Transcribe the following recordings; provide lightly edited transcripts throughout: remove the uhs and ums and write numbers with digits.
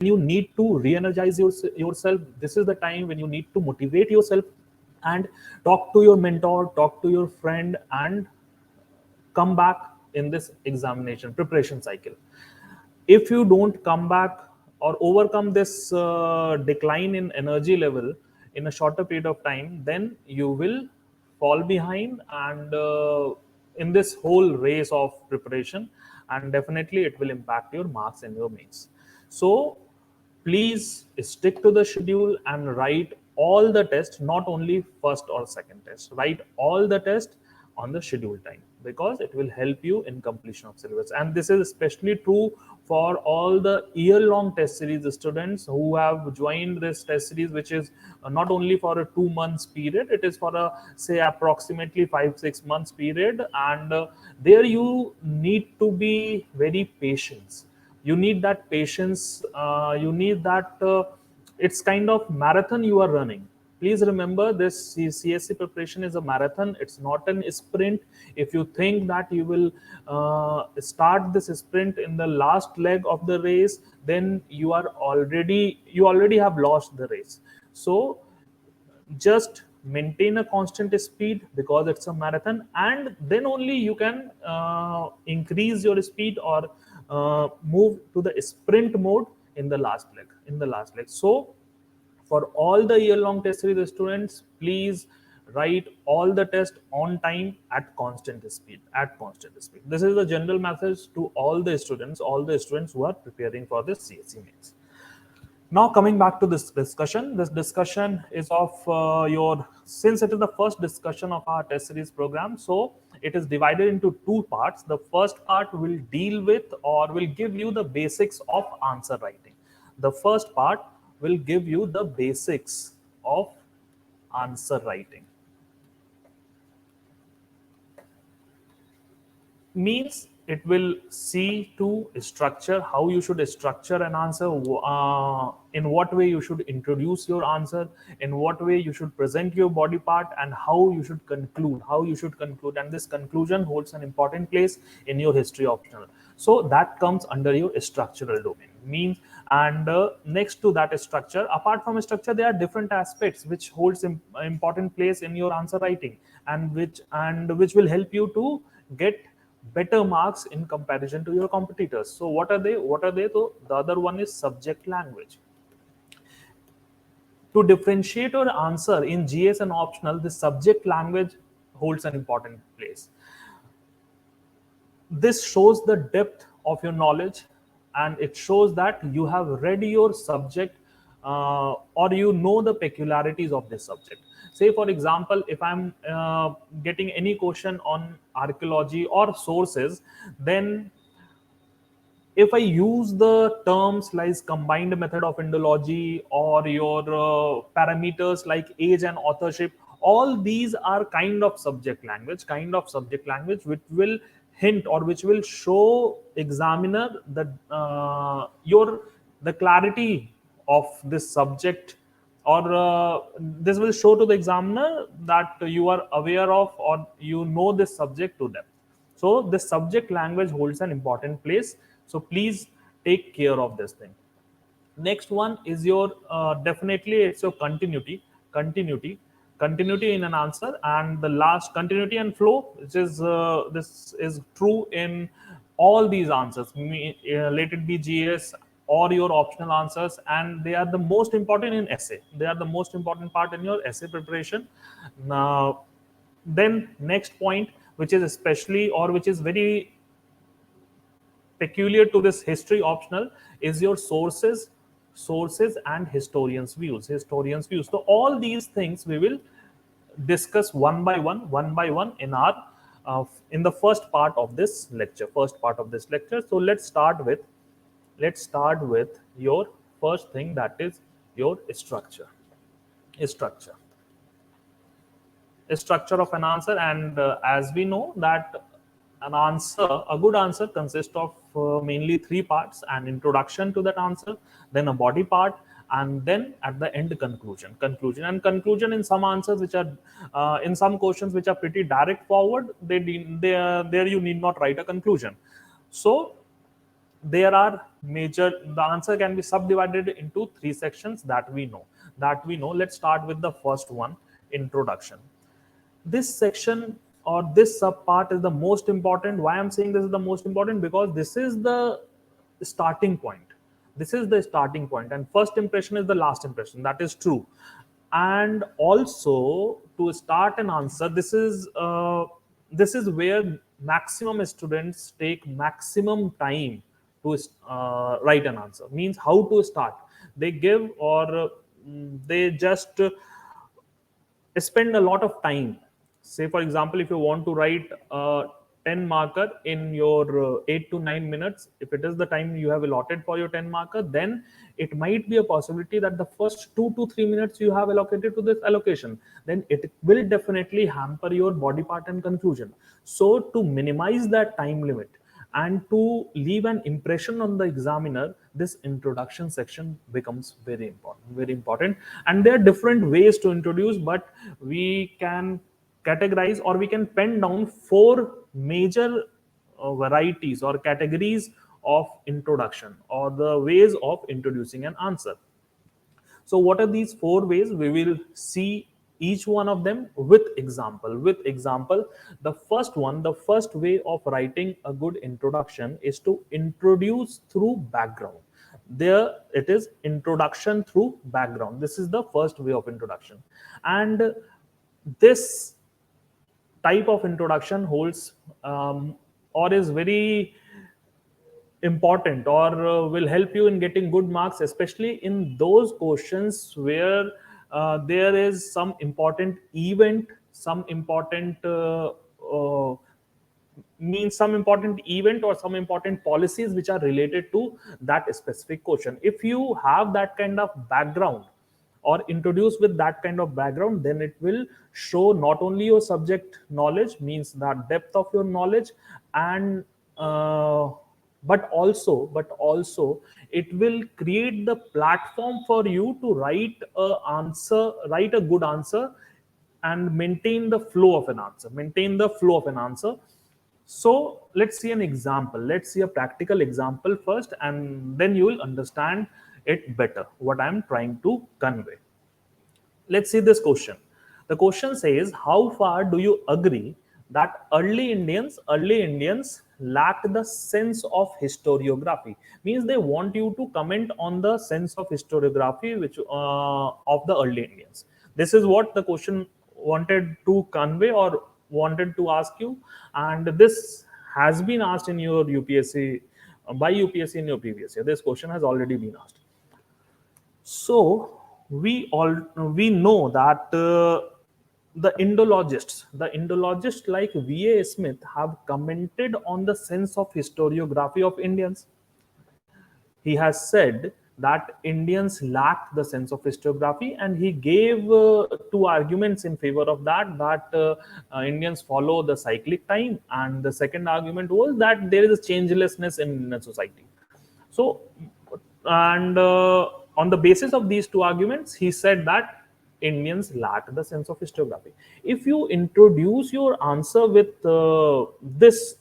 you need to re-energize yourself. This is the time when you need to motivate yourself and talk to your mentor, talk to your friend, and come back in this examination preparation cycle. If you don't come back or overcome this decline in energy level in a shorter period of time, then you will fall behind and in this whole race of preparation, and definitely it will impact your marks in your mains. So please stick to the schedule and write all the tests, not only first or second test. Write all the tests on the schedule time, because it will help you in completion of syllabus. And this is especially true for all the year-long test series students who have joined this test series, which is not only for a 2 months period, it is for a say approximately 5-6 months period, and there you need to be very patient. You need that patience, you need that it's kind of marathon you are running. Please remember, this CSC preparation is a marathon, it's not an sprint. If you think that you will start this sprint in the last leg of the race, then you already have lost the race. So just maintain a constant speed, because it's a marathon, and then only you can increase your speed or move to the sprint mode in the last leg. So for all the year long test series students, please write all the tests on time at constant speed. This is the general message to all the students who are preparing for this CSC mains. Now coming back to this discussion is of since it is the first discussion of our test series program, so it is divided into two parts. The first part will deal with or will give you the basics of answer writing. The first part will give you the basics of answer writing. Means it will see to structure how you should structure an answer, in what way you should introduce your answer, in what way you should present your body part, and how you should conclude. And this conclusion holds an important place in your history optional, so that comes under your structural domain. Means, and next to that structure, apart from structure, there are different aspects which holds important place in your answer writing, and which will help you to get better marks in comparison to your competitors. So what are they? So the other one is subject language. To differentiate your answer in GS and optional, the subject language holds an important place. This shows the depth of your knowledge, and it shows that you have read your subject, or you know the peculiarities of this subject. Say for example, if I'm getting any question on archaeology or sources, then if I use the terms like combined method of Endology or your parameters like age and authorship, all these are kind of subject language which will hint or which will show examiner the clarity of this subject, or this will show to the examiner that you are aware of or you know this subject to depth. So the subject language holds an important place. So please take care of this thing. Next one is your definitely it's your continuity in an answer, and the last continuity and flow, which is this is true in all these answers, let it be GS or your optional answers, and they are the most important in essay. They are the most important part in your essay preparation. Now, then next point, which is especially or which is very peculiar to this history optional, is your sources and historians views. So all these things we will discuss one by one in our in the first part of this lecture. So let's start with your first thing, that is your structure structure of an answer. And as we know that a good answer consists of mainly three parts: an introduction to that answer, then a body part, and then at the end conclusion. In some answers which are in some questions which are pretty direct forward, there you need not write a conclusion. So there are major, the answer can be subdivided into three sections that we know. Let's start with the first one, introduction. This section or this sub part is the most important. Why I'm saying this is the most important? Because this is the starting point. This is the starting point, and first impression is the last impression. That is true. And also, to start an answer, this is where maximum students take maximum time to write an answer. Means how to start. They give, or they just spend a lot of time. Say for example, if you want to write 10 marker in your 8 to 9 minutes, if it is the time you have allotted for your 10 marker, then it might be a possibility that the first 2 to 3 minutes you have allocated to this allocation, then it will definitely hamper your body part and conclusion. So to minimize that time limit and to leave an impression on the examiner, this introduction section becomes very important. And there are different ways to introduce, but we can categorize, or we can pen down four major varieties or categories of introduction, or the ways of introducing an answer. So what are these four ways? We will see each one of them with example. The first one, the first way of writing a good introduction is to introduce through background. There it is, introduction through background. This is the first way of introduction. And this type of introduction holds or is very important, or will help you in getting good marks, especially in those questions where there is some important event, some important some important event or some important policies which are related to that specific question. If you have that kind of background, or introduce with that kind of background, then it will show not only your subject knowledge, means that depth of your knowledge, and but also it will create the platform for you to write a good answer, and maintain the flow of an answer. So let's see an example. Let's see a practical example first, and then you will understand it better, what I'm trying to convey. Let's see this question. The question says, how far do you agree that early Indians lacked the sense of historiography? Means they want you to comment on the sense of historiography which of the early Indians. This is what the question wanted to convey, or wanted to ask you, and this has been asked in your UPSC, by UPSC in your previous year. This question has already been asked. So we know that the Indologists like V.A. Smith have commented on the sense of historiography of Indians. He has said that Indians lack the sense of historiography, and he gave two arguments in favor of that Indians follow the cyclic time, and the second argument was that there is a changelessness in society. So, and on the basis of these two arguments, he said that Indians lack the sense of historiography. If you introduce your answer with this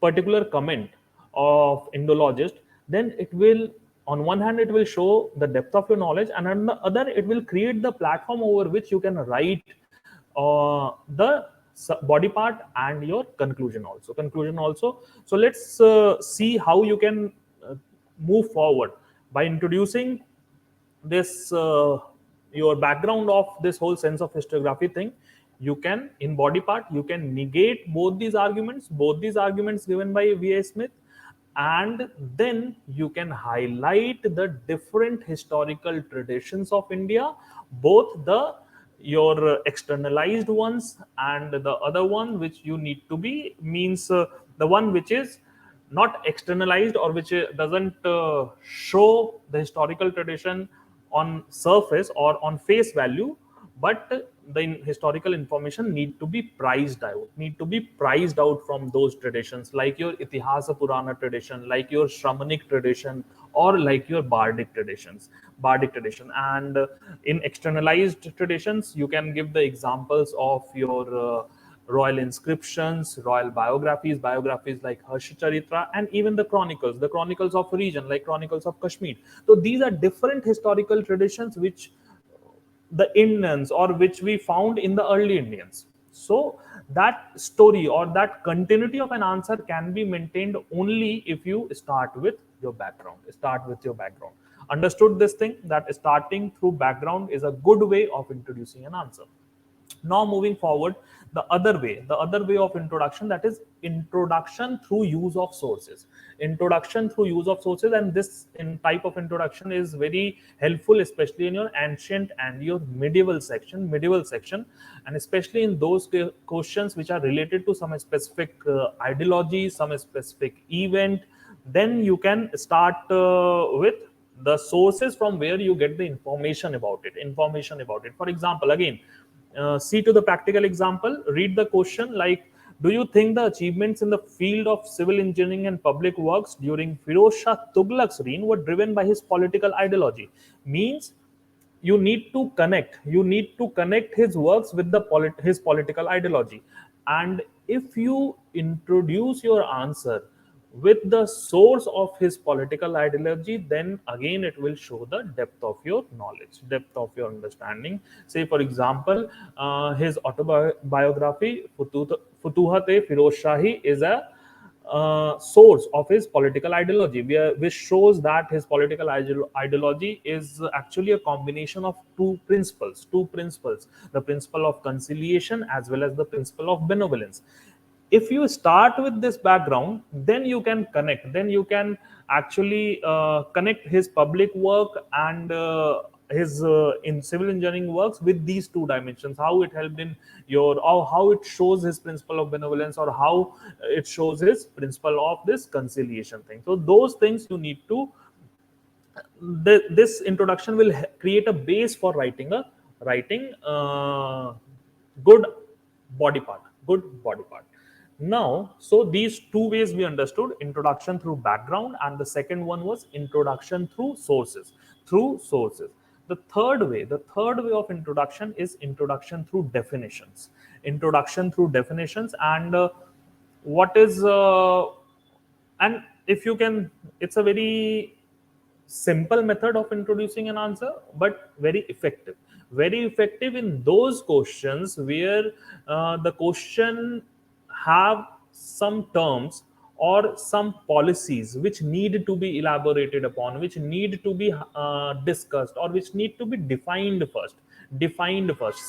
particular comment of Indologist, then it will, on one hand, it will show the depth of your knowledge, and on the other, it will create the platform over which you can write the body part and your conclusion also. So let's see how you can move forward by introducing this your background of this whole sense of historiography thing. You can, in body part, you can negate both these arguments given by V.A. Smith, and then you can highlight the different historical traditions of India, both the your externalized ones, and the other one which you need to be, means the one which is not externalized, or which doesn't show the historical tradition on surface or on face value, but the historical information need to be priced out from those traditions, like your Itihasa Purana tradition, like your Shramanic tradition, or like your bardic tradition. And in externalized traditions, you can give the examples of your royal inscriptions, royal biographies like Harshcharitra, and even the chronicles of a region like chronicles of Kashmir. So these are different historical traditions which the Indians or which we found in the early Indians. So that story or that continuity of an answer can be maintained only if you start with your background. Start with your background. Understood this thing that starting through background is a good way of introducing an answer. Now moving forward, the other way of introduction, that is introduction through use of sources. Introduction through use of sources, and this type of introduction is very helpful, especially in your ancient and your medieval section, and especially in those questions which are related to some specific ideology, some specific event. Then you can start with the sources from where you get the information about it. For example, again, see to the practical example, read the question like, do you think the achievements in the field of civil engineering and public works during Firoz Shah Tughlaq's reign were driven by his political ideology? Means you need to connect his works with his political ideology. And if you introduce your answer with the source of his political ideology, then again it will show the depth of your knowledge, depth of your understanding. Say for example, his autobiography Futuhat-e Firoz Shahi is a source of his political ideology, which shows that his political ideology is actually a combination of two principles, the principle of conciliation as well as the principle of benevolence. If you start with this background, then you can actually connect his public work and his in civil engineering works with these two dimensions, how it helped in your, or how it shows his principle of benevolence, or how it shows his principle of this conciliation thing. So those things you need to, this introduction will create a base for writing good body part. Now, so these two ways we understood: introduction through background, and the second one was introduction through sources. The third way of introduction is introduction through definitions. And what is and if you can, it's a very simple method of introducing an answer, but very effective in those questions where the question have some terms or some policies which need to be elaborated upon, which need to be discussed, or which need to be defined first.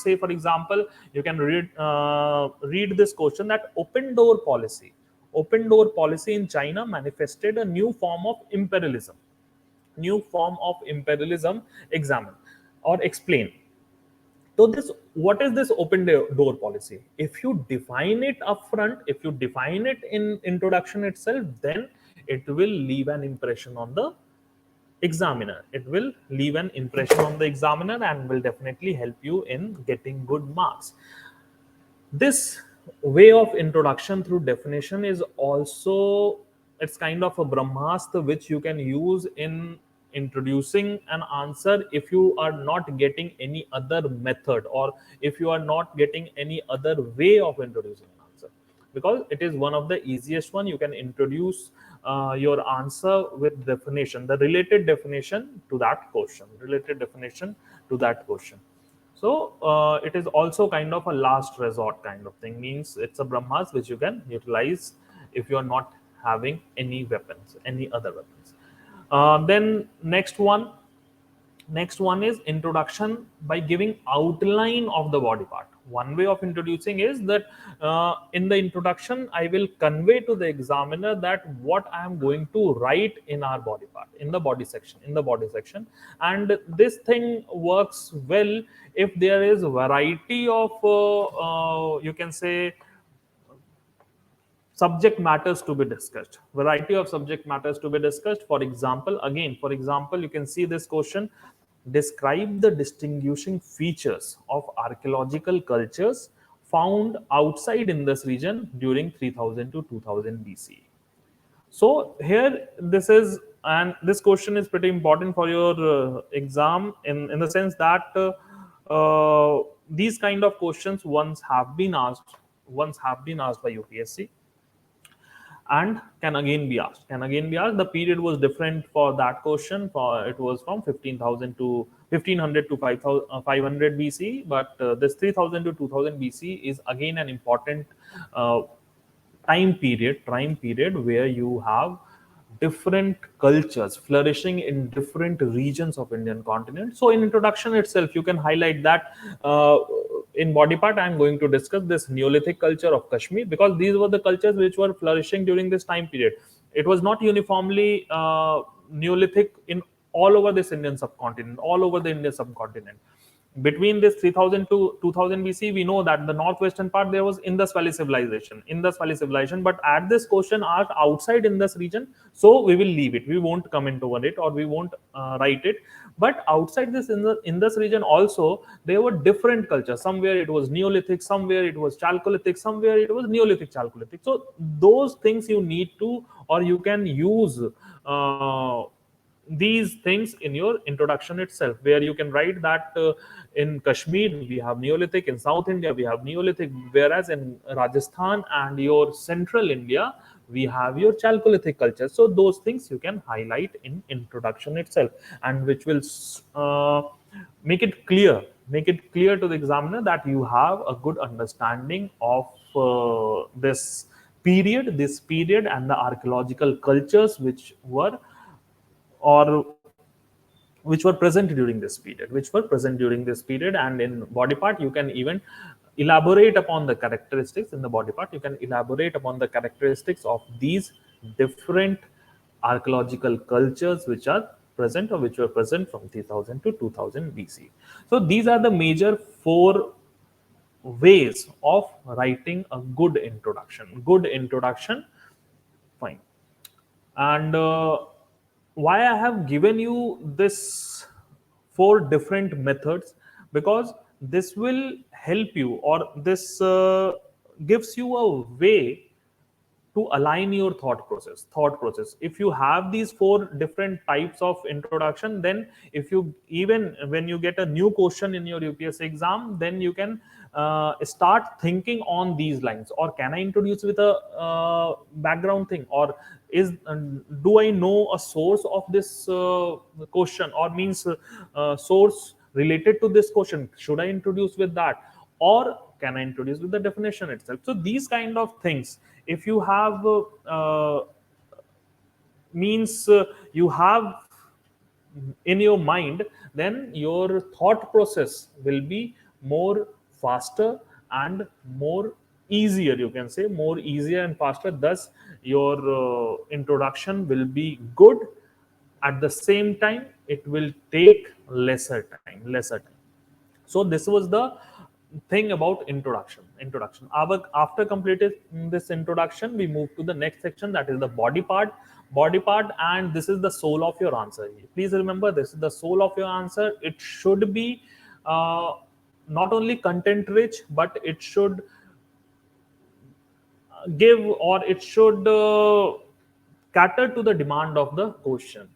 Say for example, you can read this question, that open door policy in China manifested a new form of imperialism. Examine or explain. So this, what is this open door policy? If you define it upfront, if you define it in introduction itself, then it will leave an impression on the examiner. It will leave an impression on the examiner and will definitely help you in getting good marks. This way of introduction through definition is also, it's kind of a brahmastra which you can use in introducing an answer if you are not getting any other method, or if you are not getting any other way of introducing an answer, because it is one of the easiest one. You can introduce your answer with definition, the related definition to that question. So it is also kind of a last resort kind of thing. Means it's a brahmas which you can utilize if you are not having any other weapons. Then next one is introduction by giving outline of the body part. One way of introducing is that in the introduction I will convey to the examiner that what I am going to write in our body part, in the body section. And this thing works well if there is variety of you can say subject matters to be discussed, variety of subject matters to be discussed. For example, you can see this question: describe the distinguishing features of archaeological cultures found outside in this region during 3000 to 2000 BCE. So here this question is pretty important for your exam, in the sense that these kind of questions once have been asked once have been asked by UPSC and can again be asked. Can again be asked. The period was different for that question. For it was from 15,000 to 1500 to 500 BC, but this 3000 to 2000 BC is again an important uh, time period where you have different cultures flourishing in different regions of Indian continent. So in introduction itself, you can highlight that in body part, I'm going to discuss this Neolithic culture of Kashmir because these were the cultures which were flourishing during this time period. It was not uniformly Neolithic in all over this Indian subcontinent, all over the Indian subcontinent. Between this 3000 to 2000 BC, we know that the northwestern part there was Indus Valley civilization, But at this question asked outside Indus region, so we will leave it. We won't comment over it or we won't write it. But outside this Indus region also, there were different cultures. Somewhere it was Neolithic, somewhere it was Chalcolithic, somewhere it was Neolithic Chalcolithic. So those things you need to, or you can use. These things in your introduction itself, where you can write that in Kashmir we have Neolithic, in South India we have Neolithic, whereas in Rajasthan and your central India we have your Chalcolithic culture. So those things you can highlight in introduction itself, and which will make it clear to the examiner that you have a good understanding of this period and the archaeological cultures or which were present during this period. And in body part you can even elaborate upon the characteristics. In the body part you can elaborate upon the characteristics of these different archaeological cultures which are present or which were present from 3000 to 2000 BC. So these are the major four ways of writing a good introduction. Fine. And why I have given you this four different methods, because this will help you, or this gives you a way to align your thought process. If you have these four different types of introduction, then if you, even when you get a new question in your UPSC exam, then you can start thinking on these lines. Or can I introduce with a background thing, or is do I know a source of this question, or means source related to this question, should I introduce with that, or can I introduce with the definition itself? So these kind of things, if you have means you have in your mind, then your thought process will be more faster and more easier, you can say more easier and faster. Thus your introduction will be good. At the same time it will take lesser time. So this was the thing about introduction. After completing this introduction, we move to the next section, that is the body part. And this is the soul of your answer. Please remember, this is the soul of your answer. It should be uh, not only content rich, but it should give, or it should cater to the demand of the question.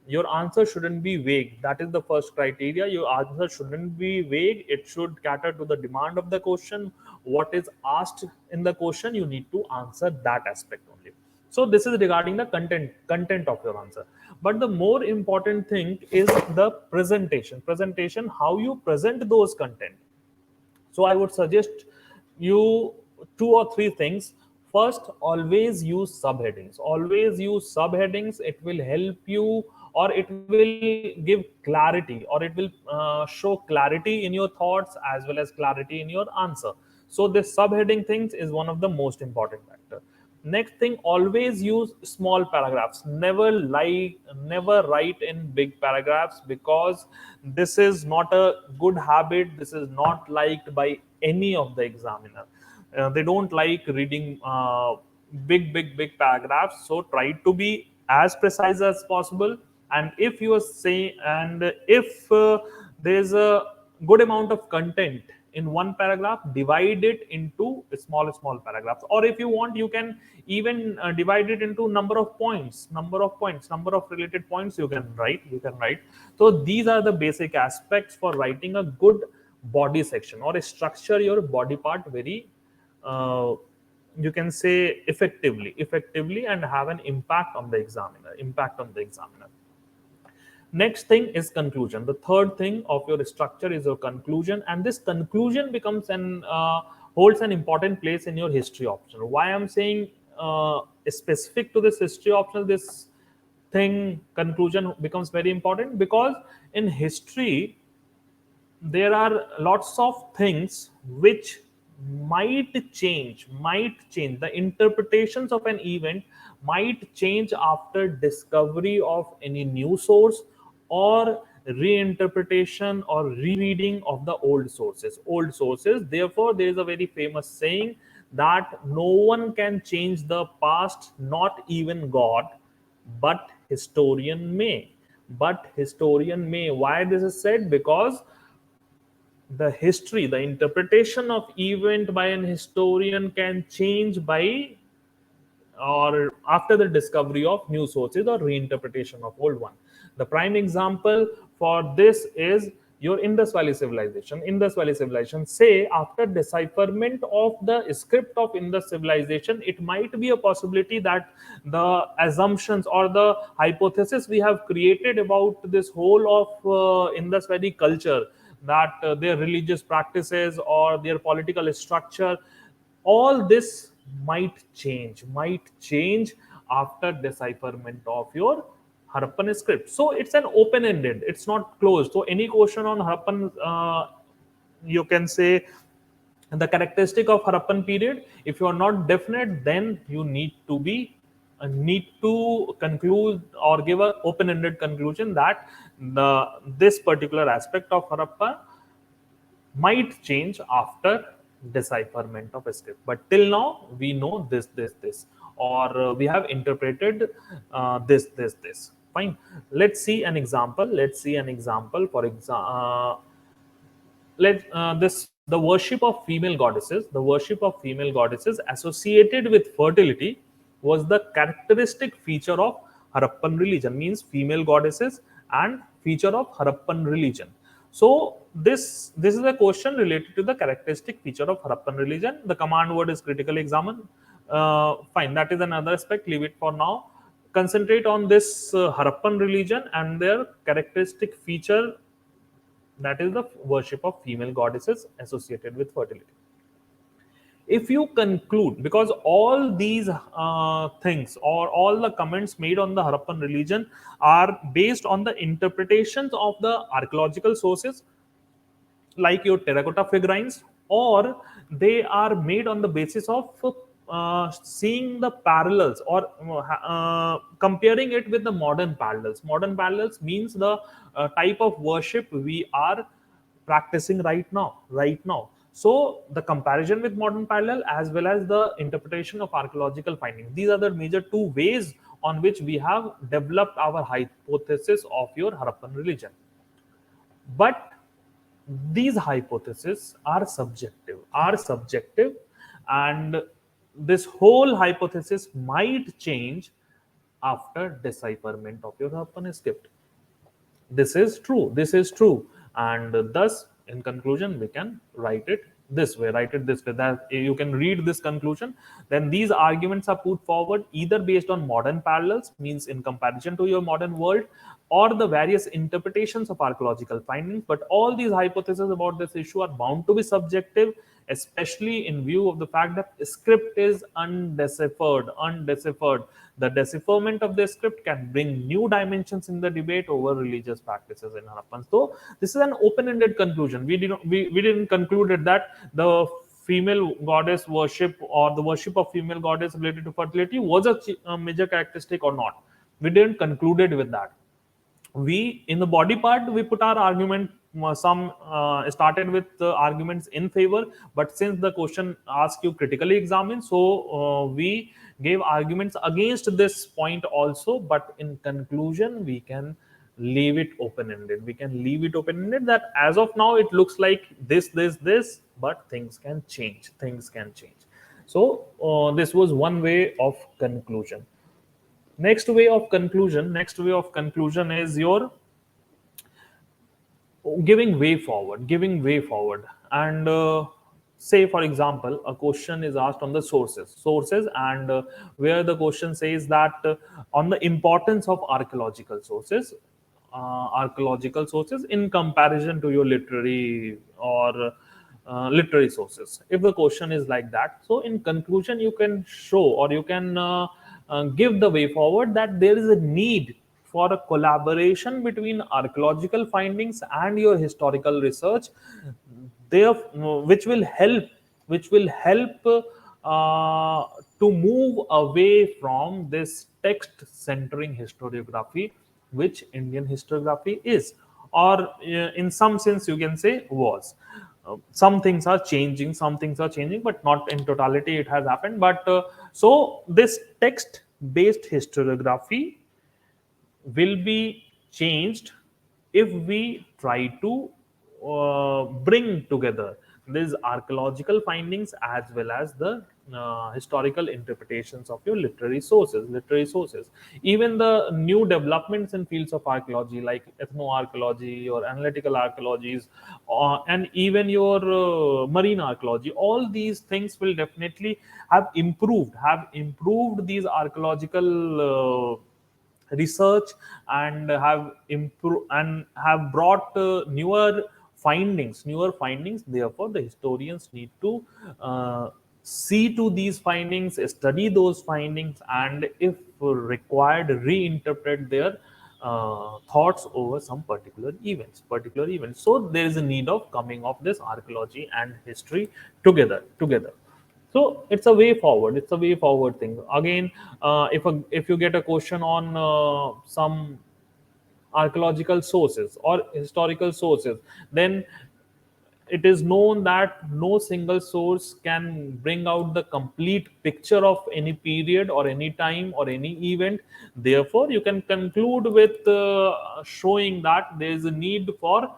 Your answer shouldn't be vague. That is the first criteria. Your answer shouldn't be vague. It should cater to the demand of the question. What is asked in the question, you need to answer that aspect only. So this is regarding the content of your answer. But the more important thing is the presentation, how you present those content. So I would suggest you two or three things. First, always use subheadings. It will help you, or it will give clarity, or it will show clarity in your thoughts as well as clarity in your answer. So this subheading things is one of the most important factor. Next thing, always use small paragraphs. Never write in big paragraphs, because this is not a good habit. This is not liked by any of the examiner. They don't like reading big paragraphs. So try to be as precise as possible. And if you are saying, and if there's a good amount of content in one paragraph, divide it into small paragraphs. Or if you want, you can even divide it into number of number of related points you can write. So these are the basic aspects for writing a good body section, or structure your body part very uh, you can say effectively and have an impact on the examiner. Next thing is conclusion. The third thing of your structure is your conclusion, and this conclusion becomes an holds an important place in your history optional. Why I'm saying specific to this history optional, this thing conclusion becomes very important, because in history there are lots of things which might change the interpretations of an event, might change after discovery of any new source, or reinterpretation or rereading of the old sources. Therefore there is a very famous saying that no one can change the past, not even God, but historian may. Why this is said? Because the interpretation of event by an historian can change by or after the discovery of new sources or reinterpretation of old one. The prime example for this is your Indus Valley Civilization. Say after decipherment of the script of Indus Civilization, it might be a possibility that the assumptions or the hypothesis we have created about this whole of Indus Valley culture, that their religious practices or their political structure, all this might change after decipherment of your Harappan script. So it's an open-ended, it's not closed. So any question on Harappan, you can say the characteristic of Harappan period, if you are not definite, then you need to conclude or give a open-ended conclusion that this particular aspect of Harappa might change after decipherment of a script, but till now we know this, or we have interpreted this. Fine. Let's see an example. For example, let this the worship of female goddesses associated with fertility was the characteristic feature of Harappan religion. Means female goddesses and feature of Harappan religion. So this is a question related to the characteristic feature of Harappan religion. The command word is critically examine. Fine, that is another aspect, leave it for now. Concentrate on this Harappan religion and their characteristic feature, that is the worship of female goddesses associated with fertility. If you conclude, because all these things or all the comments made on the Harappan religion are based on the interpretations of the archaeological sources, like your terracotta figurines, or they are made on the basis of seeing the parallels or comparing it with the modern parallels. Modern parallels means the type of worship we are practicing right now. So the comparison with modern parallel as well as the interpretation of archaeological findings, these are the major two ways on which we have developed our hypothesis of your Harappan religion. But these hypotheses are subjective, and this whole hypothesis might change after decipherment of your Harappan script. This is true, and thus in conclusion we can write it this way, that you can read this conclusion. Then these arguments are put forward either based on modern parallels, means in comparison to your modern world, or the various interpretations of archaeological findings. But all these hypotheses about this issue are bound to be subjective, especially in view of the fact that script is undeciphered. The decipherment of the script can bring new dimensions in the debate over religious practices in Harappan. So this is an open-ended conclusion. We didn't conclude that the female goddess worship or the worship of female goddess related to fertility was a major characteristic or not. We didn't concluded with that. We in the body part we put our argument. Some started with arguments in favor, but since the question asked you critically examine, so we gave arguments against this point also. But in conclusion we can leave it open ended, that as of now it looks like this, but things can change. So this was one way of conclusion. Next way of conclusion is your giving way forward. And say for example a question is asked on the sources, and where the question says that on the importance of archaeological sources in comparison to your literary or literary sources. If the question is like that, so in conclusion you can show, or you can give the way forward, that there is a need for a collaboration between archaeological findings and your historical research, there, which will help to move away from this text centering historiography, which Indian historiography is, or in some sense you can say was. Some things are changing, but not in totality it has happened. But so this text based historiography will be changed if we try to bring together these archaeological findings as well as the historical interpretations of your literary sources. Even the new developments in fields of archaeology like ethnoarchaeology or analytical archaeologies, and even your marine archaeology, all these things will definitely have improved these archaeological research, and have improved and have brought newer findings. Therefore the historians need to see to these findings, study those findings, and if required reinterpret their thoughts over some particular events. So there is a need of coming of this archaeology and history together. So it's a way forward thing. Again, if you get a question on some archaeological sources or historical sources, then it is known that no single source can bring out the complete picture of any period or any time or any event. Therefore you can conclude with showing that there is a need for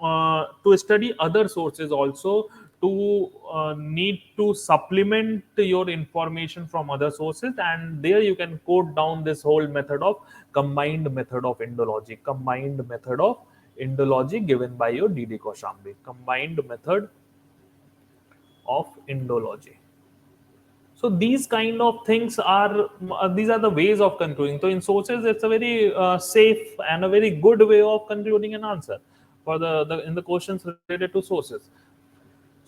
to study other sources also, to need to supplement your information from other sources, and there you can quote down this whole method of combined method of indology given by your DD Kaushambi. Combined method of indology. So these kind of things are these are the ways of concluding. So in sources it's a very safe and a very good way of concluding an answer for the in the questions related to sources.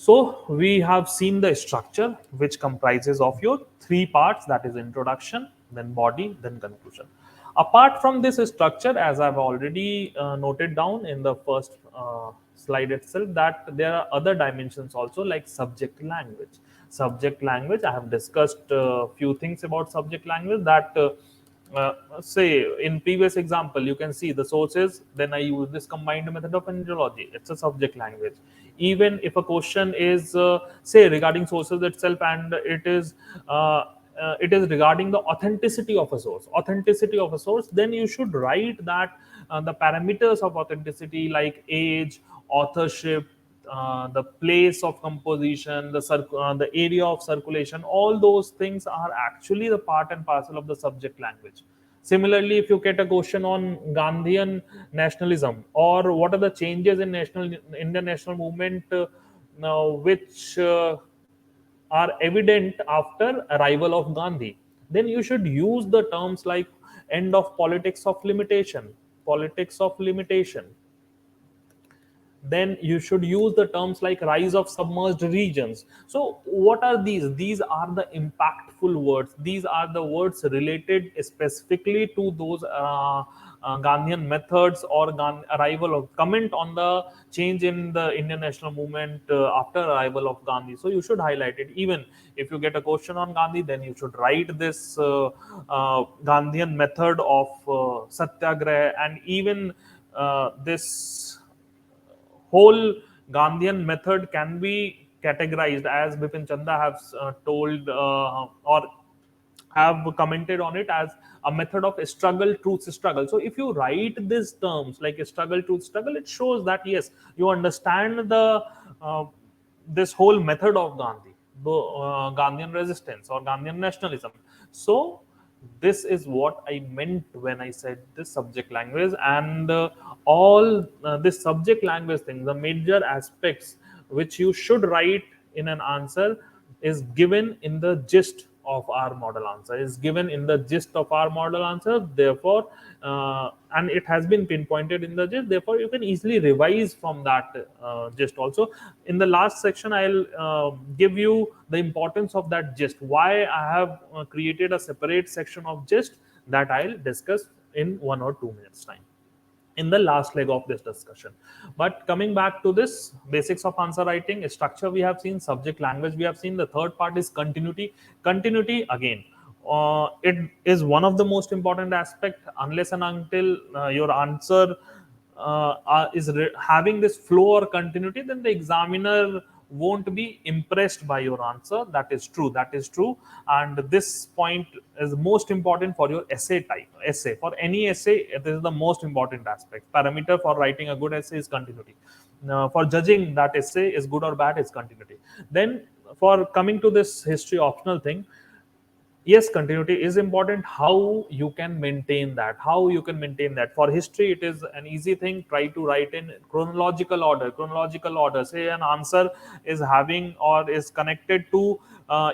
So we have seen the structure, which comprises of your three parts, that is introduction, then body, then conclusion. Apart from this structure, as I've already noted down in the first slide itself, that there are other dimensions also, like subject language. Subject language, I have discussed a few things about subject language, that say in previous example you can see the sources, then I use this combined method of analogy. It's a subject language. Even if a question is say regarding sources itself, and it is regarding the authenticity of a source, then you should write that the parameters of authenticity, like age, authorship, the place of composition, the area of circulation, all those things are actually the part and parcel of the subject language. Similarly, if you get a question on Gandhian nationalism, or what are the changes in national Indian national movement now, which are evident after arrival of Gandhi, then you should use the terms like end of politics of limitation. Then you should use the terms like rise of submerged regions. So what are these are the impactful words. These are the words related specifically to those Gandhian methods, or arrival of comment on the change in the Indian national movement after arrival of Gandhi. So you should highlight it. Even if you get a question on Gandhi, then you should write this Gandhian method of satyagraha, and even this whole Gandhian method can be categorized, as Bipin Chanda has told, or have commented on it, as a method of struggle, truth, struggle. So if you write these terms like struggle, truth, struggle, it shows that yes, you understand the this whole method of Gandhi, the Gandhian resistance or Gandhian nationalism. So this is what I meant when I said this subject language, and all this subject language thing, the major aspects which you should write in an answer is given in the gist of our model answer, is given in the gist of our model answer. Therefore, and it has been pinpointed in the gist, therefore you can easily revise from that gist also. In the last section, I'll give you the importance of that gist, why I have created a separate section of gist, that I'll discuss in 1 or 2 minutes time in the last leg of this discussion. But coming back to this basics of answer writing, structure we have seen, subject language we have seen, the third part is continuity. Continuity, again, it is one of the most important aspect. Unless and until your answer having this flow or continuity, then the examiner won't be impressed by your answer. That is true, that is true. And this point is most important for your essay type. Essay, for any essay, it is the most important aspect. Parameter for writing a good essay is continuity. For judging that essay is good or bad is continuity. Then for coming to this history optional thing, yes, continuity is important. How you can maintain that, how you can maintain that. For history, it is an easy thing. Try to write in chronological order. Chronological order, say an answer is having or is connected to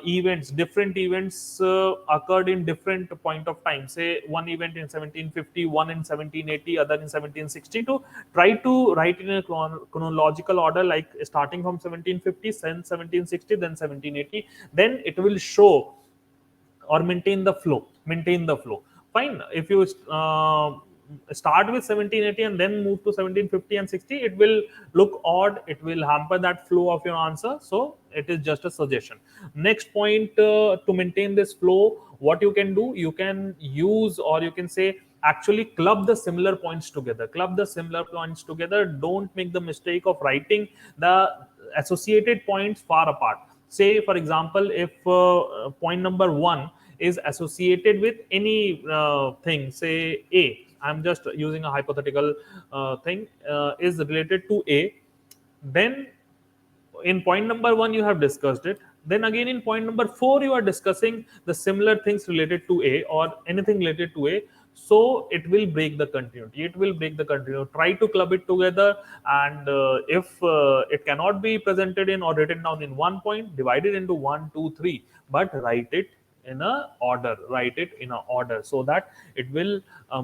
events, different events occurred in different point of time. Say one event in 1750, one in 1780, other in 1762. Try to write in a chronological order, like starting from 1750, then 1760, then 1780. Then it will show or maintain the flow. Fine, if you start with 1780 and then move to 1750 and 60, it will look odd, it will hamper that flow of your answer. So it is just a suggestion. Next point, to maintain this flow, what you can do, you can use, or you can say, actually club the similar points together. Club the similar points together. Don't make the mistake of writing the associated points far apart. Say for example, if point number 1 is associated with any thing, say A, I'm just using a hypothetical thing, is related to A, then in point number 1 you have discussed it, then again in point number 4 you are discussing the similar things related to A or anything related to A. So it will break the continuity, it will break the continuity. Try to club it together, and if it cannot be presented in or written down in one point, divide it into 1, 2, 3, but write it in a order, write it in a order, so that it will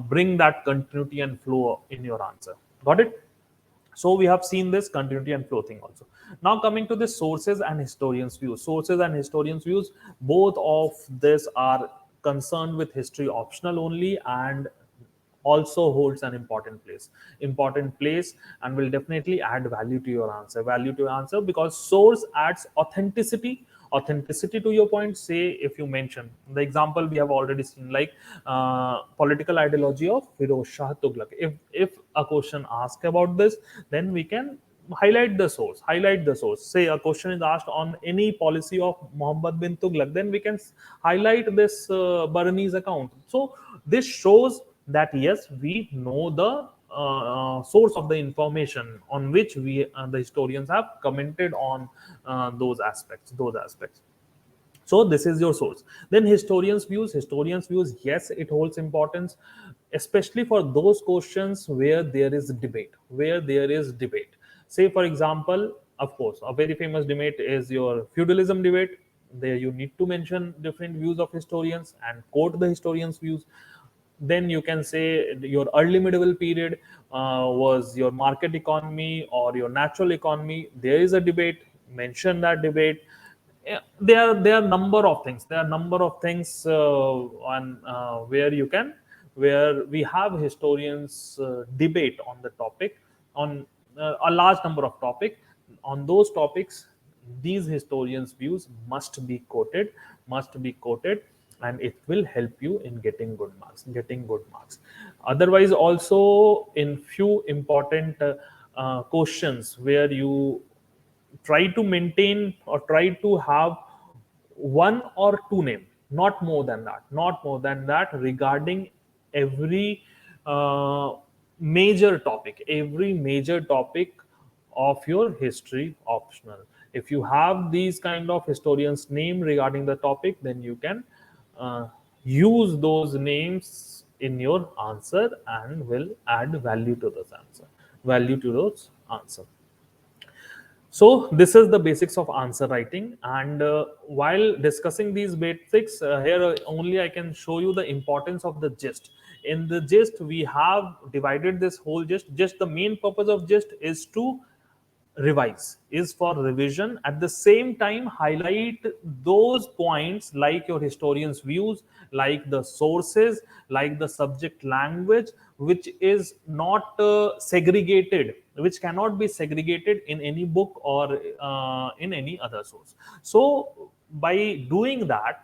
bring that continuity and flow in your answer. Got it? So we have seen this continuity and flow thing also. Now coming to the sources and historians views. Sources and historians views, both of this are concerned with history optional only, and also holds an important place, and will definitely add value to your answer, because source adds authenticity to your point. Say if you mention the example we have already seen, like political ideology of Firoz Shah Tughlaq. If a question asked about this, then we can highlight the source. Say a question is asked on any policy of Muhammad bin Tughlaq, then we can highlight this Burmese account. So this shows that yes, we know the source of the information on which we the historians have commented on those aspects. So this is your source. Then historians views, yes, it holds importance, especially for those questions where there is debate. Say for example, of course, a very famous debate is your feudalism debate. There you need to mention different views of historians and quote the historians views. Then you can say your early medieval period was your market economy or your natural economy. There is a debate, mention that debate. Yeah, there are number of things, on where we have historians debate on the topic, on a large number of topic. On those topics, these historians views must be quoted, and it will help you in getting good marks. Otherwise also, in few important questions where you try to maintain or try to have one or two name, not more than that, regarding every uh, major topic of your history optional. If you have these kind of historians name regarding the topic, then you can uh, use those names in your answer and will add value to those answer. So this is the basics of answer writing, and while discussing these basics, here only I can show you the importance of the gist. In the gist, we have divided this whole gist. Just the main purpose of gist is to revise, is for revision. At the same time, highlight those points like your historian's views, like the sources, like the subject language, which is not segregated, which cannot be segregated in any book or in any other source. So by doing that,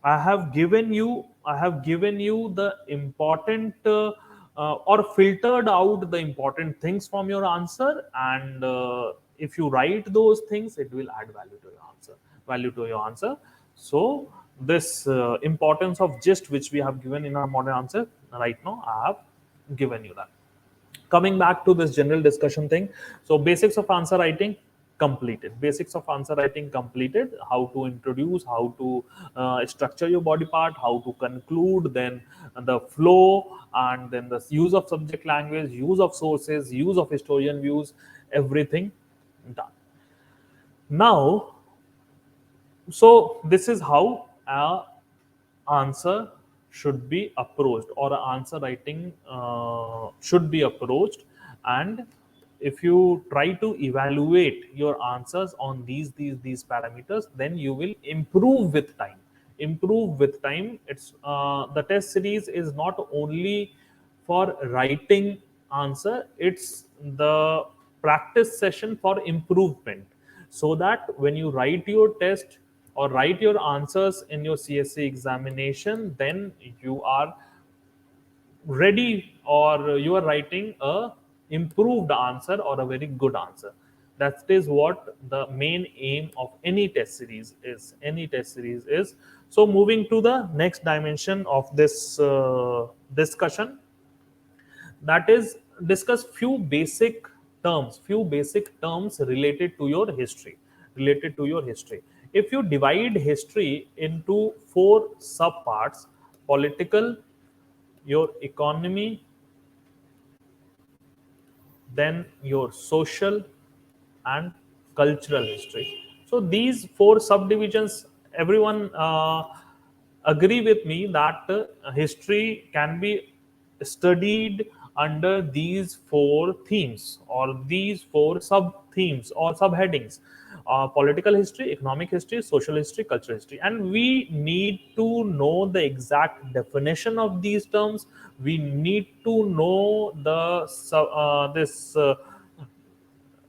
I have given you the important or filtered out the important things from your answer, and if you write those things, it will add value to your answer. Value to your answer. So this importance of gist which we have given in our model answer right now, I have given you that. Coming back to this general discussion thing, so basics of answer writing completed, basics of answer writing completed, how to introduce, how to structure your body part, how to conclude, then the flow, and then the use of subject language, use of sources, use of historian views, everything done. Now, so this is how a answer should be approached, or answer writing should be approached. And if you try to evaluate your answers on these parameters, then you will improve with time. Improve with time. It's the test series is not only for writing answer, it's the practice session for improvement, so that when you write your test or write your answers in your CSC examination, then you are ready, or you are writing a improved answer or a very good answer. That is what the main aim of any test series is. Any test series is. So moving to the next dimension of this discussion, that is discuss few basic terms related to your history, related to your history. If you divide history into four subparts: political, your economy, then your social and cultural history. So these four subdivisions, everyone agree with me that history can be studied under these four themes, or these four sub themes or subheadings: political history, economic history, social history, cultural history. And we need to know the exact definition of these terms. We need to know the this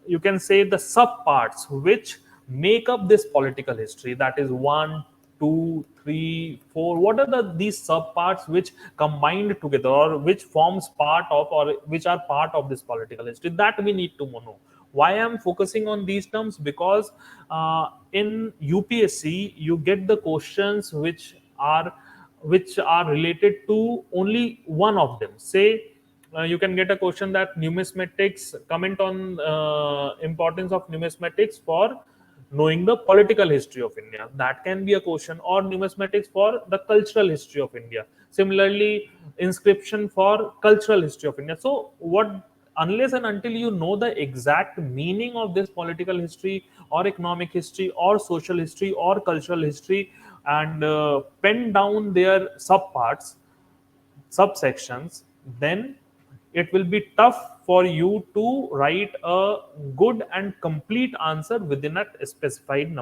you can say the subparts which make up this political history. That is one, two, three, four. What are these subparts which combined together, or which forms part of, or which are part of this political history? That we need to know. Why I'm focusing on these terms? Because in UPSC you get the questions which are related to only one of them. Say you can get a question that numismatics, comment on importance of numismatics for knowing the political history of India. That can be a question. Or numismatics for the cultural history of India. Similarly, inscription for cultural history of India. So what, unless and until you know the exact meaning of this political history or economic history or social history or cultural history, and pen down their subparts, subsections, then it will be tough for you to write a good and complete answer within a specified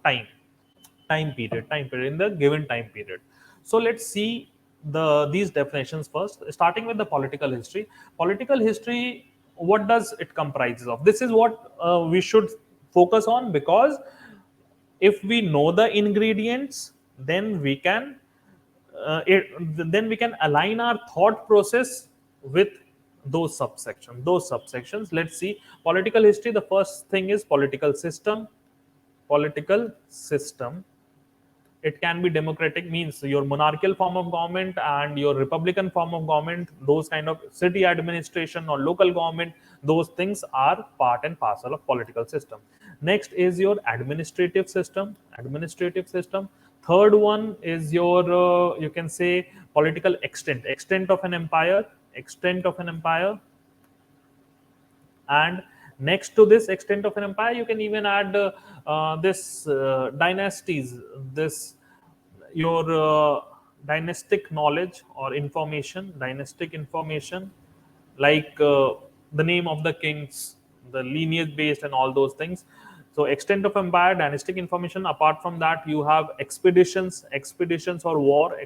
time period, in the given time period. So let's see these definitions first, starting with the political history. Political history, what does it comprises of? This is what we should focus on, because if we know the ingredients, then we can then we can align our thought process with those subsections. Let's see. Political history, the first thing is political system. Political system, it can be democratic, means your monarchical form of government and your republican form of government, those kind of city administration or local government, those things are part and parcel of political system. Next is your administrative system. Third one is your you can say political extent of an empire, extent of an empire. And Next to this extent of an empire, you can even add this dynasties, this your dynastic knowledge or information, dynastic information, like the name of the kings, the lineage based, and all those things. So extent of empire, dynastic information. Apart from that, you have expeditions, expeditions or war,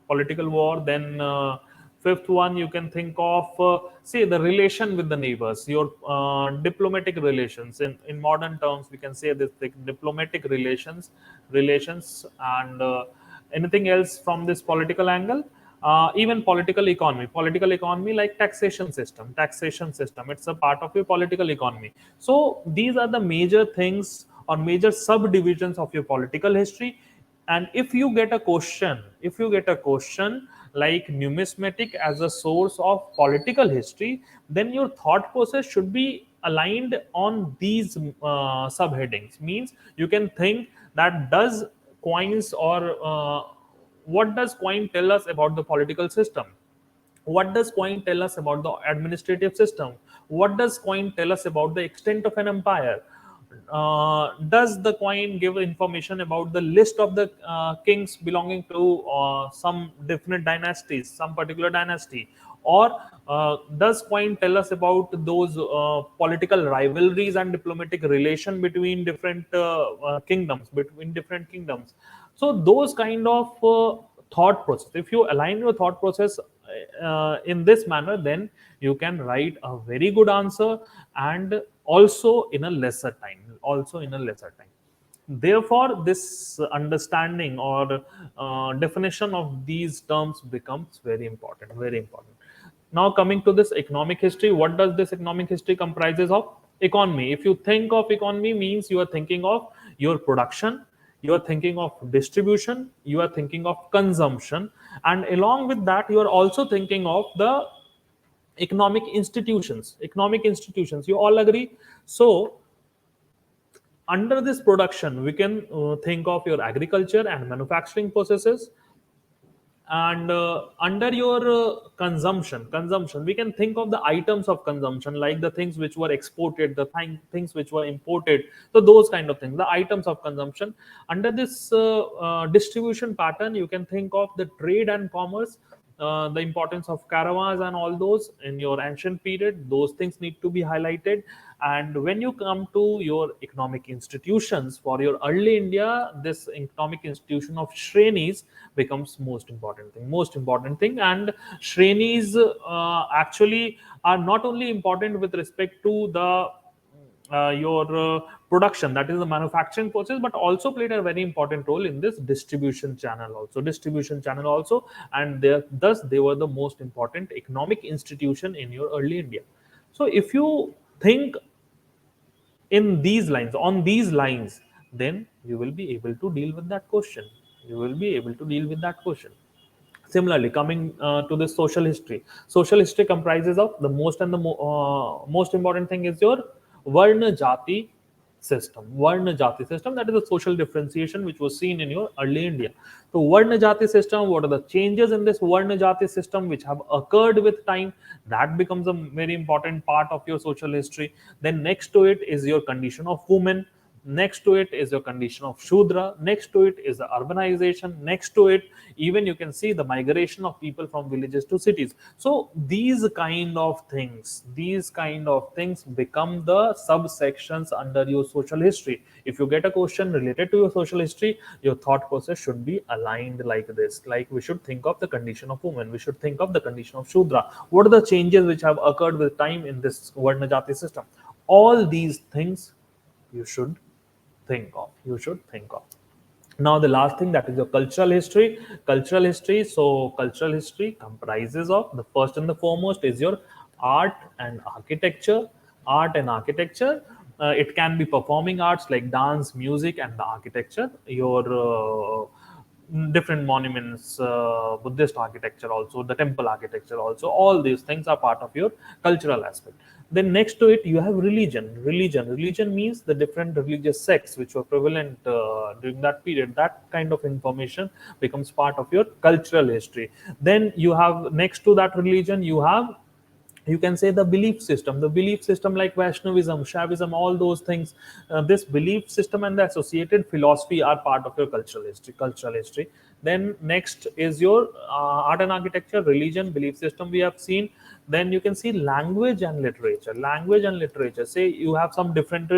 political war. Then fifth one, you can think of say the relation with the neighbors, your diplomatic relations. In modern terms, we can say this, the diplomatic relations, and anything else from this political angle. Even political economy like taxation system, it's a part of your political economy. So these are the major things or major subdivisions of your political history. And if you get a question like numismatic as a source of political history, then your thought process should be aligned on these subheadings. Means you can think that does coins or what does coin tell us about the political system, what does coin tell us about the administrative system, what does coin tell us about the extent of an empire, does the coin give information about the list of the kings belonging to some definite dynasties, some particular dynasty, or does coin tell us about those political rivalries and diplomatic relation between different kingdoms. So those kind of thought process, if you align your thought process in this manner, then you can write a very good answer, and also in a lesser time. Therefore this understanding or definition of these terms becomes very important. Now coming to this economic history, what does this economic history comprises of? Economy, if you think of economy, means you are thinking of your production, you are thinking of distribution, you are thinking of consumption, and along with that you are also thinking of the economic institutions, you all agree. So under this production, we can think of your agriculture and manufacturing processes. And under your consumption, we can think of the items of consumption, like the things which were exported, the things which were imported. So those kind of things, the items of consumption. Under this distribution pattern, you can think of the trade and commerce, the importance of caravans and all those in your ancient period. Those things need to be highlighted. And when you come to your economic institutions for your early India, this economic institution of Shrenis becomes most important thing. And Shrenis actually are not only important with respect to the your production, that is the manufacturing process, but also played a very important role in this distribution channel also. And thus they were the most important economic institution in your early India. So if you think in these lines, on these lines, then you will be able to deal with that question. Similarly, coming to the social history comprises of the most important thing is your varna jati system, that is a social differentiation which was seen in your early India. So varna jati system, what are the changes in this varna jati system which have occurred with time, that becomes a very important part of your social history. Then next to it is your condition of women, next to it is your condition of shudra, next to it is the urbanization, next to it even you can see the migration of people from villages to cities. So these kind of things become the subsections under your social history. If you get a question related to your social history, your thought process should be aligned like this. Like, we should think of the condition of women, we should think of the condition of shudra, what are the changes which have occurred with time in this varna jati system. All these things you should think of. Now the last thing, that is your cultural history comprises of, the first and the foremost is your art and architecture. It can be performing arts like dance, music, and the architecture, your different monuments, Buddhist architecture also, the temple architecture also, all these things are part of your cultural aspect. Then next to it you have religion means the different religious sects which were prevalent during that period. That kind of information becomes part of your cultural history. Then you have, next to that religion, you have you can say the belief system like Vaishnavism, Shaivism, all those things. This belief system and the associated philosophy are part of your cultural history. Then next is your art and architecture, religion, belief system we have seen. Then you can see language and literature. Say you have some different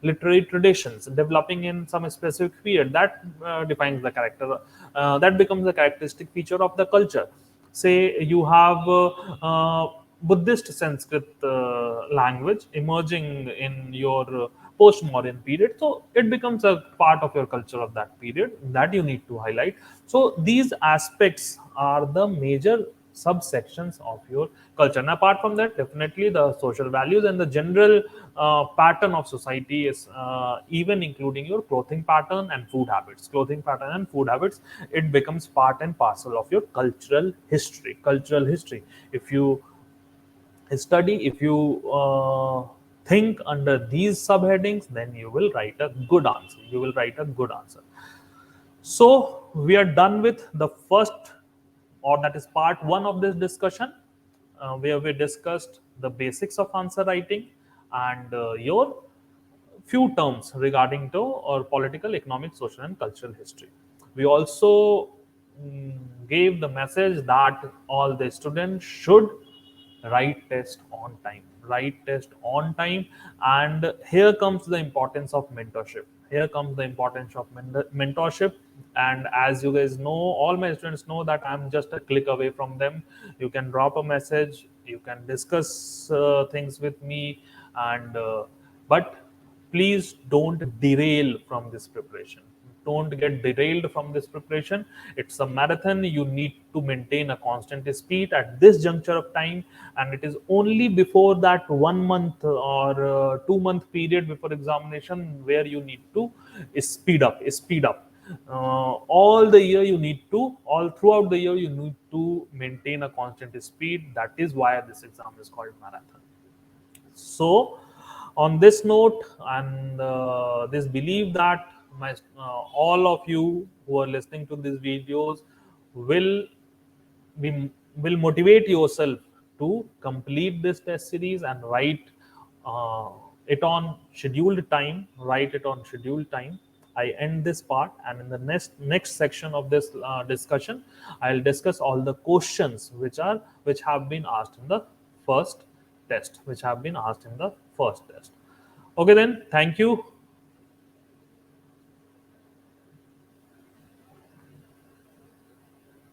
literary traditions developing in some specific period, that defines the character, that becomes the characteristic feature of the culture. Say you have Buddhist Sanskrit language emerging in your postmodern period, so it becomes a part of your culture of that period that you need to highlight. So these aspects are the major subsections of your culture. And apart from that, definitely the social values and the general pattern of society is even including your clothing pattern and food habits. It becomes part and parcel of your cultural history. If you think under these subheadings, then you will write a good answer. So we are done with the first, or that is part one of this discussion, where we discussed the basics of answer writing and your few terms regarding to or political, economic, social, and cultural history. We also mm, gave the message that all the students should write test on time. And here comes the importance of mentorship. And as you guys know, all my students know that I'm just a click away from them. You can drop a message, you can discuss things with me, and but please don't derail from this preparation. Don't get derailed from this preparation. It's a marathon. You need to maintain a constant speed at this juncture of time, and it is only before that 1 month or 2 month period before examination where you need to speed up. All the year you need to all throughout the year you need to maintain a constant speed. That is why this exam is called marathon. So, on this note, and this belief that all of you who are listening to these videos will be will motivate yourself to complete this test series and write uh, it on scheduled time. Write it on scheduled time. I end this part, and in the next section of this discussion, I'll discuss all the questions which have been asked in the first test, Okay, then thank you